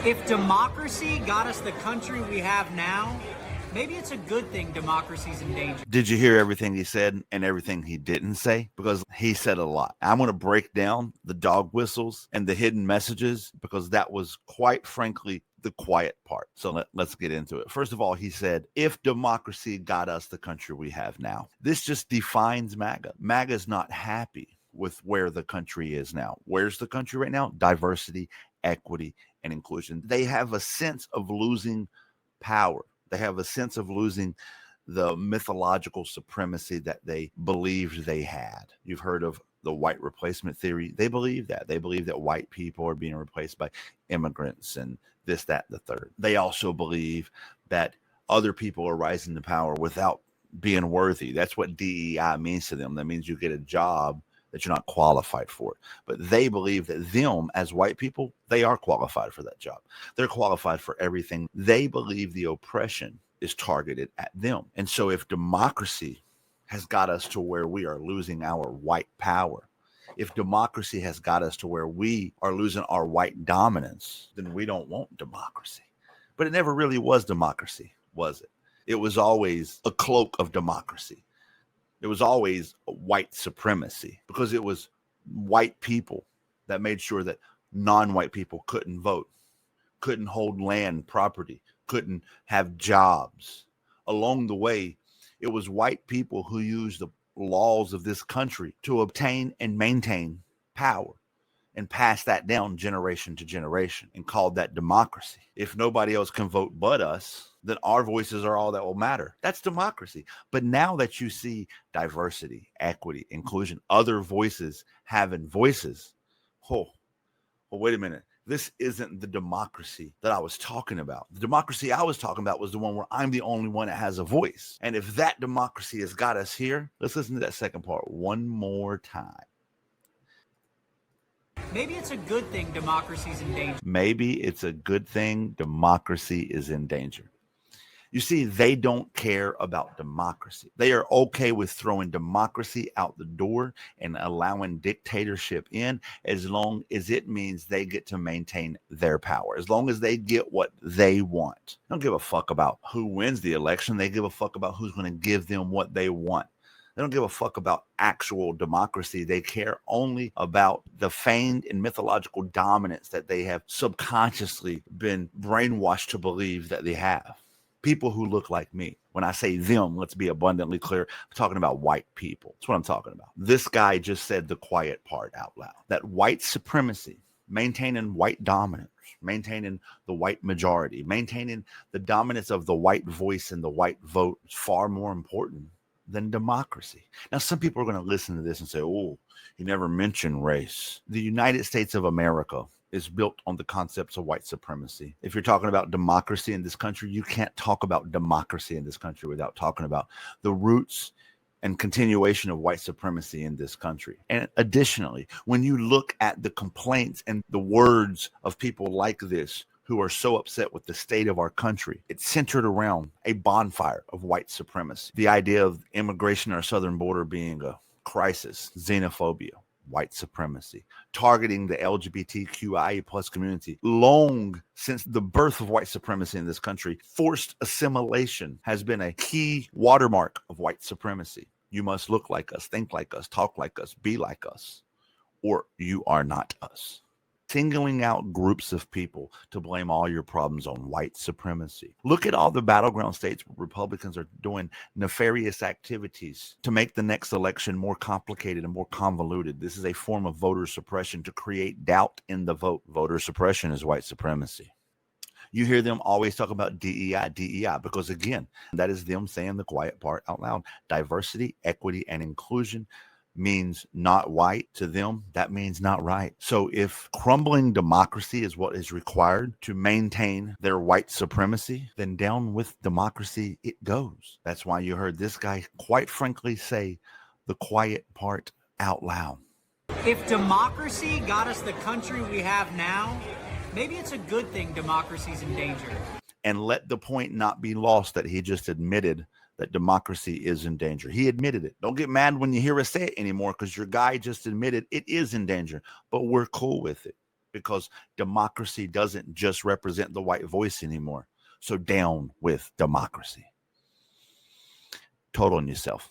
If democracy got us the country we have now, maybe it's a good thing democracy's in danger. Did you hear everything he said and everything he didn't say? Because he said a lot. I'm going to break down the dog whistles and the hidden messages because that was quite frankly the quiet part. So let's get into it. First of all, he said, if democracy got us the country we have now, this just defines MAGA. MAGA is not happy with where the country is now. Where's the country right now? Diversity, equity, and inclusion. They have a sense of losing power. They have a sense of losing the mythological supremacy that they believed they had. You've heard of the white replacement theory. They believe that. They believe that white people are being replaced by immigrants and this, that, and the third. They also believe that other people are rising to power without being worthy. That's what DEI means to them. That means you get a job that you're not qualified for. But they believe that them, as white people, they are qualified for that job. They're qualified for everything. They believe the oppression is targeted at them. And so if democracy has got us to where we are losing our white power, if democracy has got us to where we are losing our white dominance, then we don't want democracy. But it never really was democracy, was it? It was always a cloak of democracy. It was always white supremacy because it was white people that made sure that non-white people couldn't vote, couldn't hold land property, couldn't have jobs. Along the way, it was white people who used the laws of this country to obtain and maintain power and pass that down generation to generation and called that democracy. If nobody else can vote but us, then our voices are all that will matter. That's democracy. But now that you see diversity, equity, inclusion, other voices having voices, well, wait a minute. This isn't the democracy that I was talking about. The democracy I was talking about was the one where I'm the only one that has a voice. And if that democracy has got us here, let's listen to that second part one more time. Maybe it's a good thing democracy's in danger. Maybe it's a good thing democracy is in danger. You see, they don't care about democracy. They are okay with throwing democracy out the door and allowing dictatorship in as long as it means they get to maintain their power, as long as they get what they want. They don't give a fuck about who wins the election. They give a fuck about who's going to give them what they want. They don't give a fuck about actual democracy. They care only about the feigned and mythological dominance that they have subconsciously been brainwashed to believe that they have. People who look like me. When I say them, let's be abundantly clear. I'm talking about white people. That's what I'm talking about. This guy just said the quiet part out loud. That white supremacy, maintaining white dominance, maintaining the white majority, maintaining the dominance of the white voice and the white vote is far more important than democracy. Now, some people are going to listen to this and say, oh, you never mentioned race. The United States of America is built on the concepts of white supremacy. If you're talking about democracy in this country, you can't talk about democracy in this country without talking about the roots and continuation of white supremacy in this country. And additionally, when you look at the complaints and the words of people like this who are so upset with the state of our country, it's centered around a bonfire of white supremacy. The idea of immigration at our southern border being a crisis, xenophobia, white supremacy, targeting the LGBTQIA plus community. Long since the birth of white supremacy in this country, forced assimilation has been a key watermark of white supremacy. You must look like us, think like us, talk like us, be like us, or you are not us. Singling out groups of people to blame all your problems on white supremacy. Look at all the battleground states where Republicans are doing nefarious activities to make the next election more complicated and more convoluted. This is a form of voter suppression to create doubt in the vote. Voter suppression is white supremacy. You hear them always talk about DEI, DEI, because again, that is them saying the quiet part out loud. Diversity, equity, and inclusion means not white. To them, that means not right. So if crumbling democracy is what is required to maintain their white supremacy, then down with democracy it goes. That's why you heard this guy quite frankly say the quiet part out loud. If democracy got us the country we have now, maybe it's a good thing democracy's in danger. And let the point not be lost that he just admitted that democracy is in danger. He admitted it. Don't get mad when you hear us say it anymore, because your guy just admitted it is in danger, but we're cool with it. because democracy doesn't just represent the white voice anymore. So down with democracy. Total on yourself.